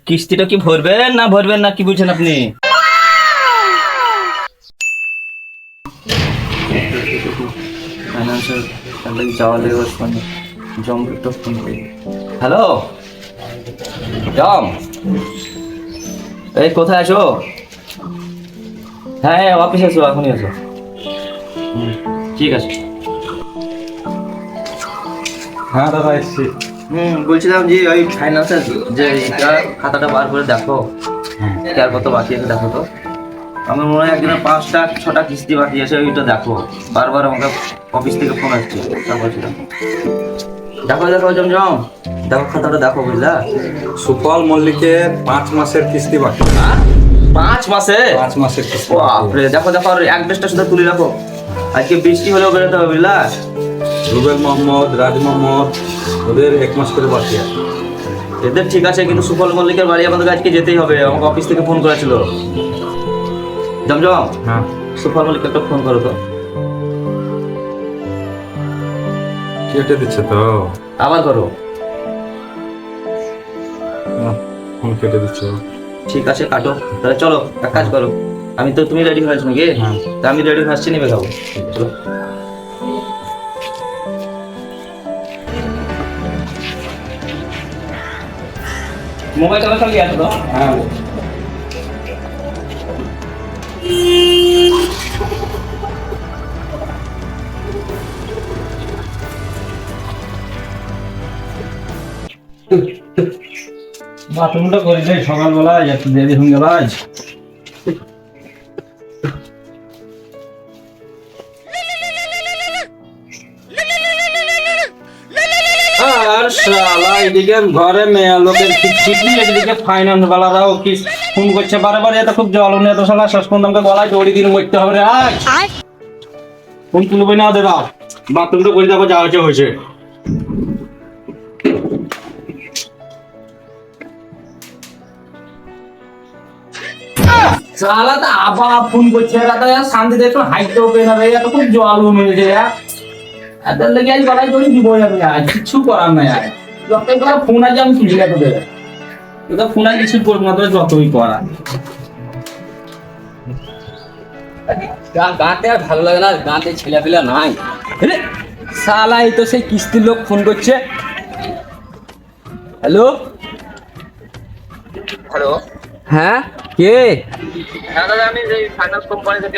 কিস্তিটা কি ভরবেন না কি বুঝছেন আপনি? হ্যালো জম, এই কোথায় আছো? হ্যাঁ অফিসে আছো, এখনই আছো। ঠিক আছে। হ্যাঁ দাদা এসছি। বলছিলাম যে ওই ফাইন্যান্সের যে এটা খাতাটা বার করে দেখো, কার কত বাকি আছে দেখো তো। আমার মনে হয় একদিনের 5টা 6টা কিস্তি বাকি আছে, ওইটা দেখো। বারবার আমাকে অফিস থেকে ফোন আসছে, বলছিলাম দেখো দেখো জমজম, দেখো খাতাটা দেখো, বুঝলা? সুফল মল্লিকের 5 মাসের কিস্তি বাকি। 5 মাসে? 5 মাসের কিস্তি। বাপরে, দেখো দেখো, আর এক দেশটা শুধু তুলে রাখো, আজকে বৃষ্টি হলেও বেরোতে হবে, বুঝলা? রুবেল মোহাম্মদ, রাজ মোহাম্মদ, ওদের 1 মাস করে বাকি আছে। এদের ঠিক আছে, কিন্তু সুফল মল্লিকের বাড়ি আমাদের আজকে যেতেই হবে, আমাকে অফিস থেকে ফোন করেছিল। জমজম, হ্যাঁ সুফল মল্লিক একটা ফোন করো তো। কেটে দিচ্ছে তো, আবার করো। ফোন কেটে দিচ্ছে। ঠিক আছে কাটো, তাহলে চলো এক কাজ করো, তুমি রেডি হয়ে আছো নাকি? হ্যাঁ। তা আমি রেডি হয়ে আসছি, নেবে খাবো, চলো। মোবাইল টাকা খালি আছে তো? হ্যাঁ বাথরুমটা করে যাই সকালবেলায়, একটু দেরি হয়ে গেল আজ। আর শালা এদিকে ঘরে মেয়ে লোকের খিটখিটি, এদিকে ফাইন্যান্স বালারাও কি ফোন করছে বারে, এত খুব জল এত শালা শেষ পর্যন্ত আমাকে গলায় দড়ি দিয়ে মরতে হবে রে। আজ ফোন তুলবে না ওদের, বাথরুমটা করে যাবো, যা হয়েছে। শালা তো আবার ফোন করছে, রাতে শান্তিতে একটু হাইটেও পেয়ে না রে, এত খুব জল মেরেছে। এদের লেগে আজ গলায় দড়ি দিব যাবে, আজ কিছু করার নাই। আর যতই করা ফোন আজ আমি তুলি না তোদের, তোদের ফোন আজ কিছু করবো না, তোদের যতই করা। গাঁতে আর ভালো লাগে না, গাঁতে ছেলেপিলা নাই। শালা এই তো সেই কিস্তির লোক ফোন করছে। হ্যালো হ্যালো, হ্যাঁ কে? হ্যাঁ দাদা, আমি এই ফাইন্যান্স কোম্পানি থেকে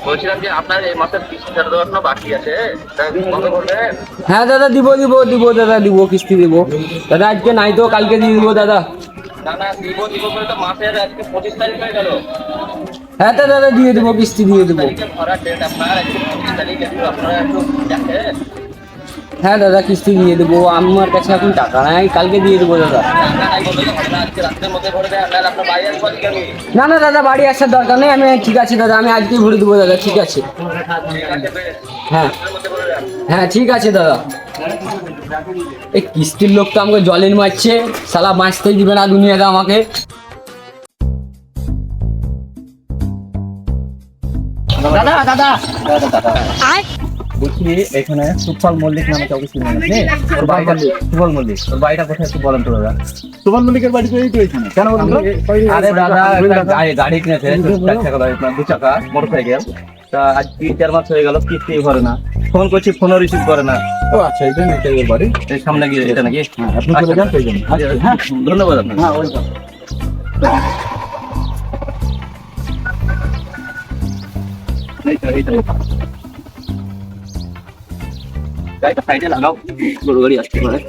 বলছিলাম যে আপনার এই মাসের কিস্তি ফেরত দেওয়ার জন্য বাকি আছে, কবে করবেন? হ্যাঁ দাদা দিব দাদা, দিব কিস্তি দিব দাদা, আজকে নাই তো কালকে দিয়ে দিব দাদা। না দিব করে তো মাসের আজকে 25 তারিখ হয়ে গেল। হ্যাঁ তো দাদা দিয়ে দেবো, কিস্তি দিয়ে দেবো। ভরার ডেট আপনার আজকে 25 তারিখ, একটু আপনারা একটু দেখেন। হ্যাঁ দাদা কিস্তি দিয়ে দেবো, আমার কাছে এখন টাকা নাই, কালকে দিয়ে দেবো দাদা। আজকে রাতের মধ্যে ভরে দেন, নাহলে আপনার বাইরে আসবো আজকে আমি। না দাদা বাড়ি আসার দরকার নেই, আমি ঠিক আছে দাদা, আমি আজকেই ভরে দেবো দাদা, ঠিক আছে। হ্যাঁ হ্যাঁ ঠিক আছে দাদা। এই কিস্তির লোক তো আমাকে জলের মারছে, শালা বাঁচতেই দিবে না দুনিয়াতে আমাকে। দাদা বলছি, এখানে সুফল মল্লিক নামে কাউকে চিনেন আপনি? ওর বাড়িটা সুফল মল্লিক, ওর বাড়িটা কোথায় একটু বলেন তো দাদা। সুফল মল্লিকের বাড়ি তো এই তো এখানে। কেন বলুন তো? আরে দাদা গাড়ি কিনেছে, 4 চাকা গাড়ি, 2 চাকা মোটরসাইকেল, তা আজ 3-4 মাস হয়ে গেল কিস্তি ভরে না। ফোন করছি, ফোনও রিসিভ করে না। ও আচ্ছা, এটা নাকি এর বাড়ি? এই সামনে গিয়ে এটা নাকি? হ্যাঁ, আপনি চলে যান সেই জন্য। হ্যাঁ ধন্যবাদ আপনাকে। হ্যাঁ ওয়েলকাম। গাড়িটা সাইডে লাগাও, গরু গাড়ি আসতে পারে।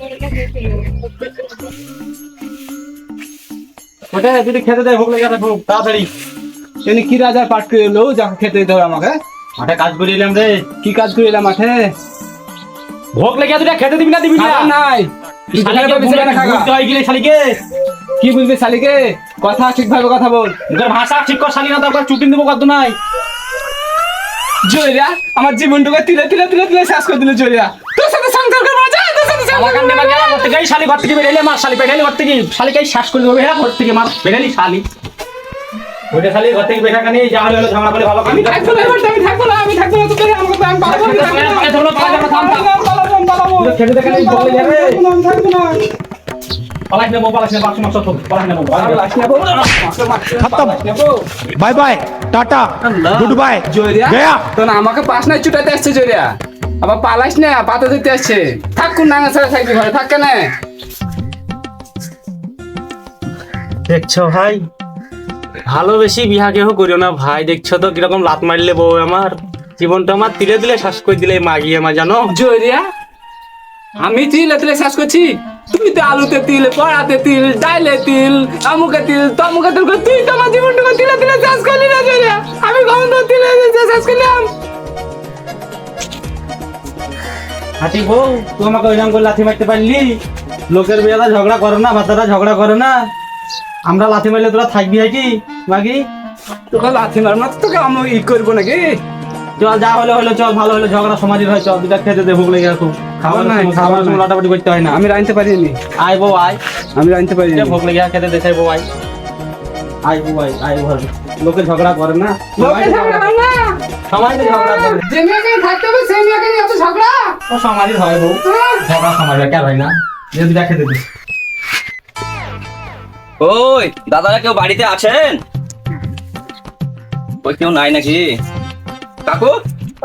ওটা যদি খেতে দেয়, ভোগ লেগে গেছে খুব তাড়াতাড়ি। এমনি কি রাজার পাট করে এলো, যাকে খেতে দিতে হবে আমাকে। মাঠে কাজ করে এলাম রে। কি কাজ করে এলাম মাঠে? ভোগ লেগে দুটা খেতে দিবি না? দিবি না? নাই। কি বুঝবি শালিকে? কথা ঠিকভাবে কথা বল, ভাষা ঠিক কর শালি, না তারপর চুটিন দেবো কত নাই। জয়রা আমার জীবনটাকে তিলে তিলে তিলে তিলে শেষ করে দিল। জয়রা তোর সাথে সংসার করবো, যা তোর সাথে সংসার করবো। আমার গেলা করতে গেই শালি ঘর থেকে বেরেলে মার, শালি বেরেলে ঘর থেকে শালিকে শেষ করে দেবো। হ্যাঁ ঘর থেকে মার বেরেলি শালি, ওইটা শালি ঘর থেকে বেটা কানি যা হলো ঝগড়া করে ভালো। আমি থাকবো না, আমি থাকবো না, আমি থাকবো না, তোকে আমাকে আমি পালাবো, খেতে দেখে নেই বলে যাবে পালাস নেবো বাক্স মাছ তো পালাস নেবো खत्म bye bye tata goodbye জয়রিয়া गया তো না আমাকে পাস নাই চুটাতে আসছে জয়রিয়া আবার পালাইস না পাতা দিতে আসছে থাক কোন নাঙ্গা ছাড়া থাকবি ঘরে থাক কেন দেখছো ভাই ভালোবেসি বিহা কেহ করিও না ভাই, দেখছো তো কিরকম লাত মারলে বউ আমার, জীবনটা আমার তিলে দিলে শ্বাস করে দিলে মাগিয়ে মা জানো। জয়রিয়া আমি তিলে তিলে শ্বাস করছি, তুমি তো আলুতে তিল, পড়াতে তিল, ডাইলে তিল, আমুকে তিল, তমুকে তিল, তুই তো আমার জীবনটাকে তিলে তিলে শ্বাস করলি না জয়রিয়া, আমি কখন তো তিলে তিলে শ্বাস করলাম। হাঁটি বউ তুই আমাকে ওইরকম করে লাথি মারতে পারলি, লোকের বিয়েলা ঝগড়া করে না, বাচ্চারা ঝগড়া করে না, আমরা লাথি মারলে তোরা থাকবি কি মাগি? তোকে লাথি মারবো না, তোকে আমি ই করবো নাকি? চল যা হলে হলো, চল ভালো হলো, ঝগড়া সমাজের হয়, চল দুটা খেতে দে, ভোগ লেগে খুব খাবার নাই, খাবার সময় লাটাপাটি করতে হয় না। আমি রাঁধতে পারিনি, আয় বউ আয়, আমি রাঁধতে পারিনি। ভোগ লেগে খেতে দেখাই বউ আয়, আয় বউ আয়, আয় ঘর, লোকে ঝগড়া করে না, লোকে ঝগড়া করে না, সমাজে ঝগড়া করে, যে মেয়েকে থাকতে হবে সেই মেয়েকে নিয়ে এত ঝগড়া। ও সমাজের হয় বউ, ঝগড়া সমাজে কে হয় না, যে দুটা খেতে দিস। ওই দাদারা কেউ বাড়িতে আছেন? ওই কেউ নাই নাকি? কাকু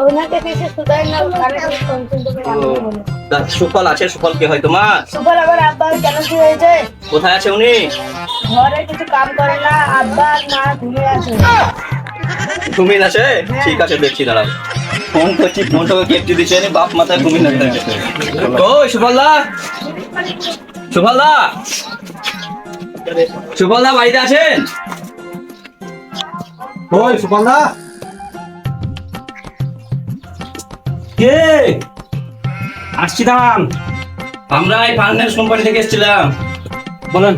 ওনাকে কিছু সুদাই না কানে সুফল আছে, সুফল কে হয় তোমার? সুপার আবার আব্বা কেন কি হয়েছে? কোথায় আছে উনি? ঘরে কিছু কাম করে না, আব্বা আর মা ঘুমিয়ে আছে। ঘুমিয়ে আছে? ঠিক আছে দেখছি, দাঁড়াও ফোন করছি, ফোনটাকে কেটে দিচ্ছে, বাপ মাথায় ঘুমিয়ে না। ওই সুফলদা, সুফলদা, সুফলদা বাড়িতে আছেন? ওই সুপালদা কে আসছি দাঁড়ান, আমরা এই ফাইন্যান্স কোম্পানি থেকে এসেছিলাম। বলেন।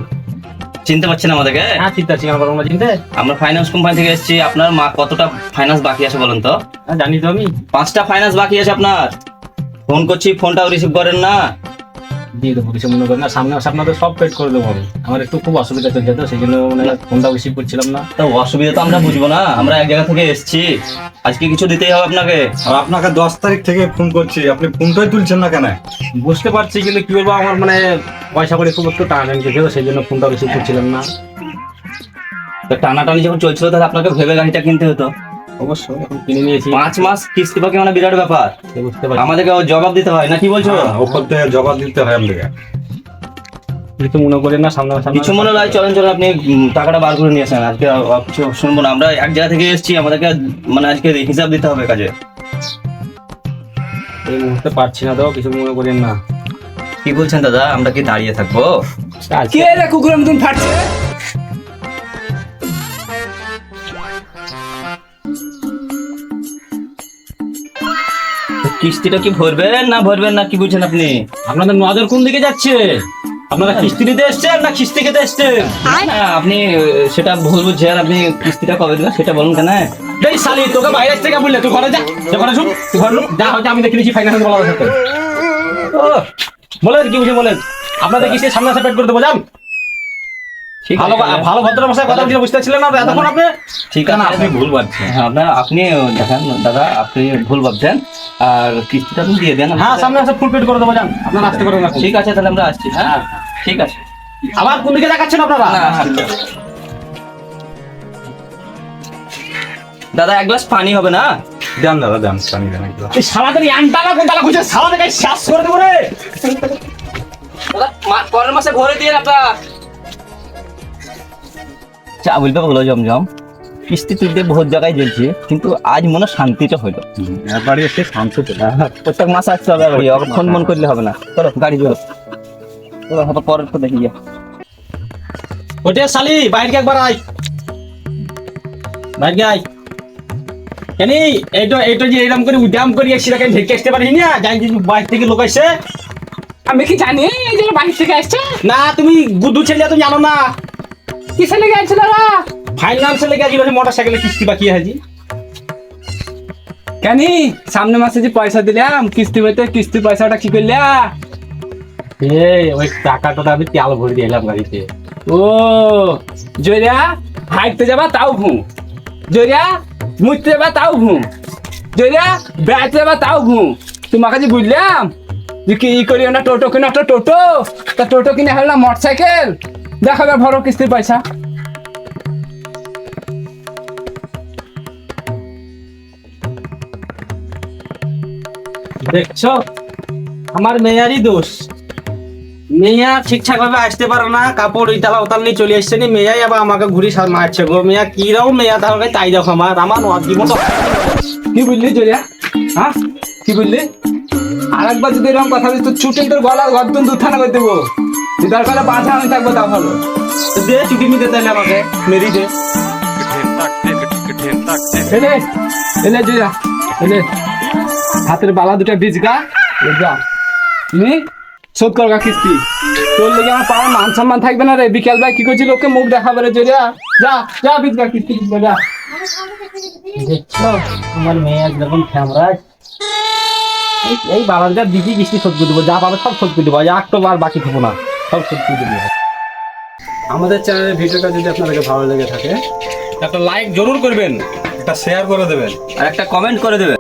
চিনতে পারছেন আমাদেরকে? হ্যাঁ চিন্তা আছি, আমার বড় চিনতে, আমরা ফাইন্যান্স কোম্পানি থেকে এসেছি। আপনার মা কতটা ফাইন্যান্স বাকি আছে বলেন তো? হ্যাঁ জানি তো আমি। 5টা ফাইন্যান্স বাকি আছে আপনার। ফোন করছি, ফোনটাও রিসিভ করেন না। দিয়ে দেবো, কিছু মনে করেন না, সামনে আসে আপনাদের সব পেড করে দেবো আমি। আমার একটু খুব অসুবিধা চলছে তো, সেই জন্য মানে ফোনটা রিসিভ করছিলাম না। তো অসুবিধা তো আমরা বুঝবো না, আমরা এক জায়গা থেকে এসেছি, আজকে কিছু দিতেই হবে আপনাকে। আর আপনাকে 10 তারিখ থেকে ফোন করছি, আপনি ফোনটাই তুলছেন না কেন? বুঝতে পারছি, কিন্তু কি বলবো, আমার মানে পয়সা করে খুব একটু টান গেছিল, সেই জন্য ফোনটা রিসিভ করছিলাম না। তো টানাটানি যখন চলছিল তাহলে আপনাকে ভেবে গাড়িটা কিনতে হতো। অবশ্যই এখন কিনে নিয়েছি, 5 মাস কিস্তি বাকি মানে বিরাট ব্যাপার, বুঝতে পারছি। আমাদেরকে জবাব দিতে হয় না, কি বলছো? ওপর থেকে জবাব দিতে হয় আপনাকে। কিছু মনে করেন না, সামনে কিছু মনে হয়, চলেন চলেন, আপনি টাকাটা বার করে নিয়ে আসেন। আজকে কিছু শুনবো না, আমরা এক জায়গা থেকে এসেছি, আমাদেরকে মানে আজকে হিসাব দিতে হবে কাজে। এই মুহূর্তে পারছি না তো, কিছু মনে করেন না। কি বলছেন দাদা, আমরা কি দাঁড়িয়ে থাকবো? কে রে কুকুরের মতন ফাটছে? কিস্তিটা কি ভরবেন না ভরবেন না, কি বুঝছেন আপনি? আপনাদের নজর কোন দিকে যাচ্ছে? আপনারা কিস্তি নিতে এসছেন না কিস্তি খেতে এসছেন? না, আপনি সেটা ভুল বুঝছেন। আপনি কিস্তিটা কবে দেবেন সেটা বলুন কেন? এই শালি, তোকে বাইরে থেকে বললে তুই ঘরে যা, ঘরে শুন, তুই ঘরে যা, হয়তো আমি দেখে নিচ্ছি ফাইন্যান্স বলা সাথে। বলেন কি বুঝে বলেন, আপনাদের কিস্তি সামনে আসা পেড করে দেবো, যান। ঠিক ভালো আছে, ভালো ভদ্র ভাষায় কথা বলতে বুঝতে ছিলেন না এতক্ষণ আপনি? ঠিক না, আছে, আপনি ভুল ভাবছেন। হ্যাঁ, আপনি দেখেন দাদা, আপনি ভুল ভাবছেন, আর কিস্তিটা আপনি দিয়ে দেন। হ্যাঁ সামনে আসা ফুল পেড করে দেবো, যান। আপনারা আসতে করেন না। ঠিক আছে, তাহলে আমরা আসছি। হ্যাঁ ঠিক আছে। আবার কোন দিকে দেখাচ্ছেন আপনারা? দাদা এক গ্লাস পানি হবে না? দেন দাদা, দেন পানি দেন একটু। এই সারাদিন আনটালা কোনটালা খুঁজে সারা দেখে শ্বাস করে দেবো রে। দাদা পরের মাসে ভরে দিয়ে আপনার চা বলবে বলো জমজম, কিস্তি তুলতে বহুত জায়গায় জ্বলছে, কিন্তু আজ মনে শান্তিটা হইলো। একবারই এসে শান্ত পেলে। প্রত্যেক মাসে আসতে হবে, ফোন মন করলে হবে না। চলো গাড়ি চলো, চলো হয়তো পরের তো দেখি গিয়া। ওটে শালি, বাইরে একবার আয়, বাইরে আয়। কেন এইটা যে এরকম করে উদ্যাম করি সেটাকে ঢেকে আসতে পারি না, জানি যে বাইরে থেকে লোক আসছে। আমি কি জানি এই যে বাড়ি থেকে আসছে? না তুমি গুড্ডু ছেলে তুমি জানো না, কিসে লেগে আসছিল ওরা? ফাইন্যান্সে লেগে আছি, মোটর সাইকেলে কিস্তি বাকি আছে। কেন সামনে মাসে যে পয়সা দিলাম কিস্তি বইতে, কিস্তির পয়সাটা কি করলা? ওই টাকাটা আমি তেল ভরে দিলাম গাড়িতে। ও জয়রা, হাইটতে যাবা তাও ঘুম, জয়রা মুছতে যাবা তাও ঘুম, জয়রা বেড়াতে যাবা তাও ঘুম। তোমাকে যে বুঝলাম যে কি ই করিও না, টোটো কিনা একটা টোটো, তা টোটো কিনে হল না মোটরসাইকেল, দেখাবে ভরো কিস্তির পয়সা। দেখছো আমার মেয়ারই দোষ, মেয়া ঠিকঠাক ভাবে আসতে পারে না, কাপড় ইতালা উতাল নিয়ে চলে আসছে নি, মেয়াই আবার আমাকে ঘুরি মারছে গো। মেয়া কিরকম মেয়া তাহলে তাই দেখো আমার জীবন। কি বুঝলি জয়া? হ্যাঁ কি বুঝলি? আর একবার যদি এরকম কথা বলিস তো ছুটে তোর গলা গর্দন দুথানা করে দেবো। তুই দরকার হলে বাঁধা আমি থাকবো, তা ভালো। দে ছুটি নিতে তাহলে আমাকে মেরি দে। এলে এলে জয়া, এলে হাতের বালা দুটা ভিজগা, যা তুমি শোধ করগা কিস্তি। তোর লেগে আমার পাড়ার মান সম্মান থাকবে না রে। বিকেল ভাই কি করছিল ওকে মুখ দেখাবে রে জয়া, যা যা ভিজগা কিস্তি ভিজগা যা। দেখছো আমার মেয়ে একরকম ফ্যামরাজ, এই বাবাটা দিদি কিস্তি শোধ করে দেবো, যা পাবে সব শোধ করে দেবো, একটা বার বাকি থাকবো না, সব শোধ করে দেবো। আমাদের চ্যানেলের ভিডিওটা যদি আপনাদেরকে ভালো লেগে থাকে একটা লাইক জরুর করবেন, একটা শেয়ার করে দেবেন। আর একটা কমেন্ট করে দেবে।